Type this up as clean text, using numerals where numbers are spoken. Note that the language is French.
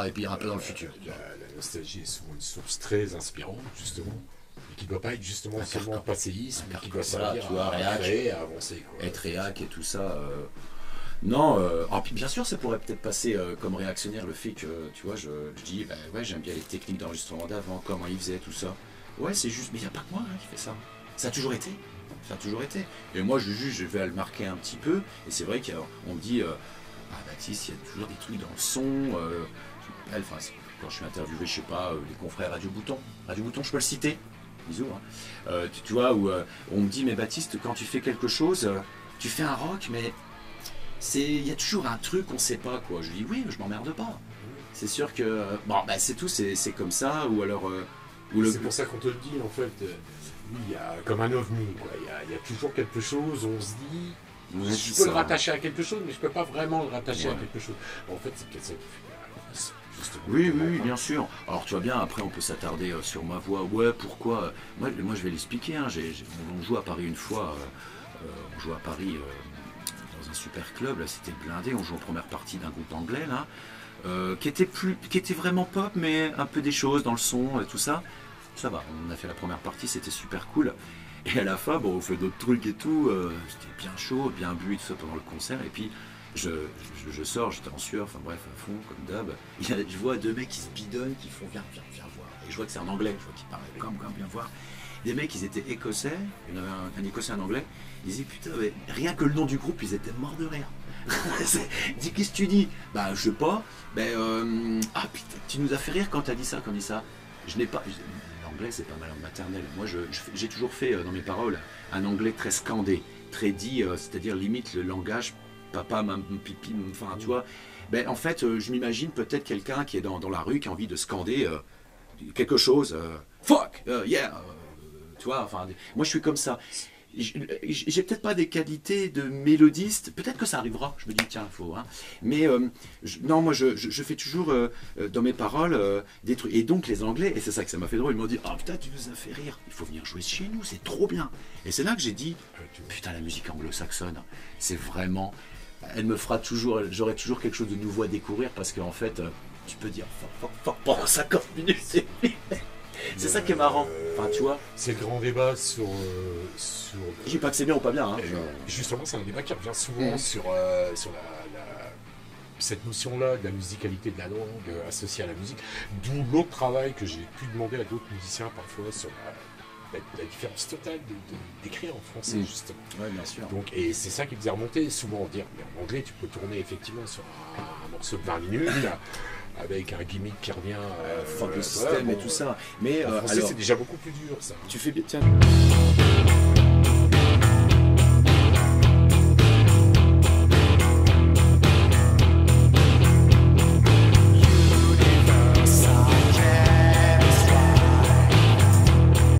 et puis un peu dans le futur. La nostalgie est souvent une source très inspirante, justement, et qui ne doit pas être justement seulement passéisme, mais qui doit servir à créer, à avancer. Quoi. Être réac et tout ça. Non, puis bien sûr, ça pourrait peut-être passer comme réactionnaire le fait que, tu vois, je dis, bah, ouais, j'aime bien les techniques d'enregistrement d'avant, comment ils faisaient, tout ça. Ouais, c'est juste, mais il n'y a pas que moi qui fait ça. Ça a toujours été. Ça a toujours été. Et moi, je vais le marquer un petit peu. Et c'est vrai qu'on me dit, ah Baptiste, il y a toujours des trucs dans le son. Enfin, quand je suis interviewé, je sais pas, les confrères Radio Bouton. Radio Bouton, je peux le citer. Bisous. Hein. Tu vois, où on me dit, mais Baptiste, quand tu fais quelque chose, tu fais un rock, mais il y a toujours un truc qu'on sait pas, quoi. Je dis, oui, je m'emmerde pas. C'est sûr que, bon, bah, c'est tout, c'est comme ça. Ou alors... C'est pour ça qu'on te le dit, en fait. Oui, il y a comme un ovni, quoi. Il y a toujours quelque chose, on se dit... je peux le rattacher à quelque chose, mais je peux pas vraiment le rattacher à quelque chose. En fait, c'est peut-être ça qui fait oui, bien sûr. Alors tu vois bien, après on peut s'attarder sur ma voix. Ouais, pourquoi moi je vais l'expliquer. Hein. On joue à Paris une fois. On joue à Paris dans un super club. Là, c'était blindé. On joue en première partie d'un groupe anglais là, qui était vraiment pop, mais un peu des choses dans le son et tout ça. Ça va. On a fait la première partie, c'était super cool. Et à la fin, bon, on fait d'autres trucs et tout. C'était bien chaud, bien bu et tout ça pendant le concert. Et puis je sors, j'étais en sueur, enfin bref, à fond, comme d'hab. Je vois deux mecs qui se bidonnent, qui font viens voir. Et je vois que c'est un anglais, je vois qu'ils parlent comme viens voir. Des mecs, ils étaient écossais, il y en avait un écossais, un anglais. Ils disaient putain, mais rien que le nom du groupe, ils étaient morts de rire. Dis, qu'est-ce que tu dis? Bah, je sais pas. Ah putain, tu nous as fait rire quand t'as dit ça, Je n'ai pas. L'anglais, c'est pas ma langue maternelle. Moi, j'ai toujours fait dans mes paroles un anglais très scandé, très dit, c'est-à-dire limite le langage. Papa, maman, pipi, enfin tu vois. En fait, je m'imagine peut-être quelqu'un qui est dans la rue, qui a envie de scander quelque chose. Fuck, yeah, tu vois. Enfin, moi je suis comme ça. J'ai peut-être pas des qualités de mélodiste. Peut-être que ça arrivera. Je me dis tiens, il faut. Hein. Mais non, moi je fais toujours dans mes paroles des trucs. Et donc les Anglais, et c'est ça que ça m'a fait drôle. Ils m'ont dit ah putain, tu nous as fait rire. Il faut venir jouer chez nous, c'est trop bien. Et c'est là que j'ai dit putain, la musique anglo-saxonne, c'est vraiment. Elle me fera toujours, j'aurai toujours quelque chose de nouveau à découvrir parce qu'en fait, tu peux dire fuck pendant 50 minutes. C'est ça qui est marrant. Enfin, tu vois. C'est le grand débat sur. Je dis pas que c'est bien ou pas bien. Hein. Justement, c'est un débat qui revient souvent sur cette notion-là de la musicalité de la langue associée à la musique. D'où l'autre travail que j'ai pu demander à d'autres musiciens parfois sur la différence totale d'écrire en français, justement. Oui, bien sûr. Donc, et c'est ça qui me faisait remonter souvent, dire, mais en anglais, tu peux tourner effectivement sur un morceau de 20 minutes, avec un gimmick qui revient... fuck le système et tout ça. Mais en français, c'est déjà beaucoup plus dur, ça. Tu fais bien... Tiens...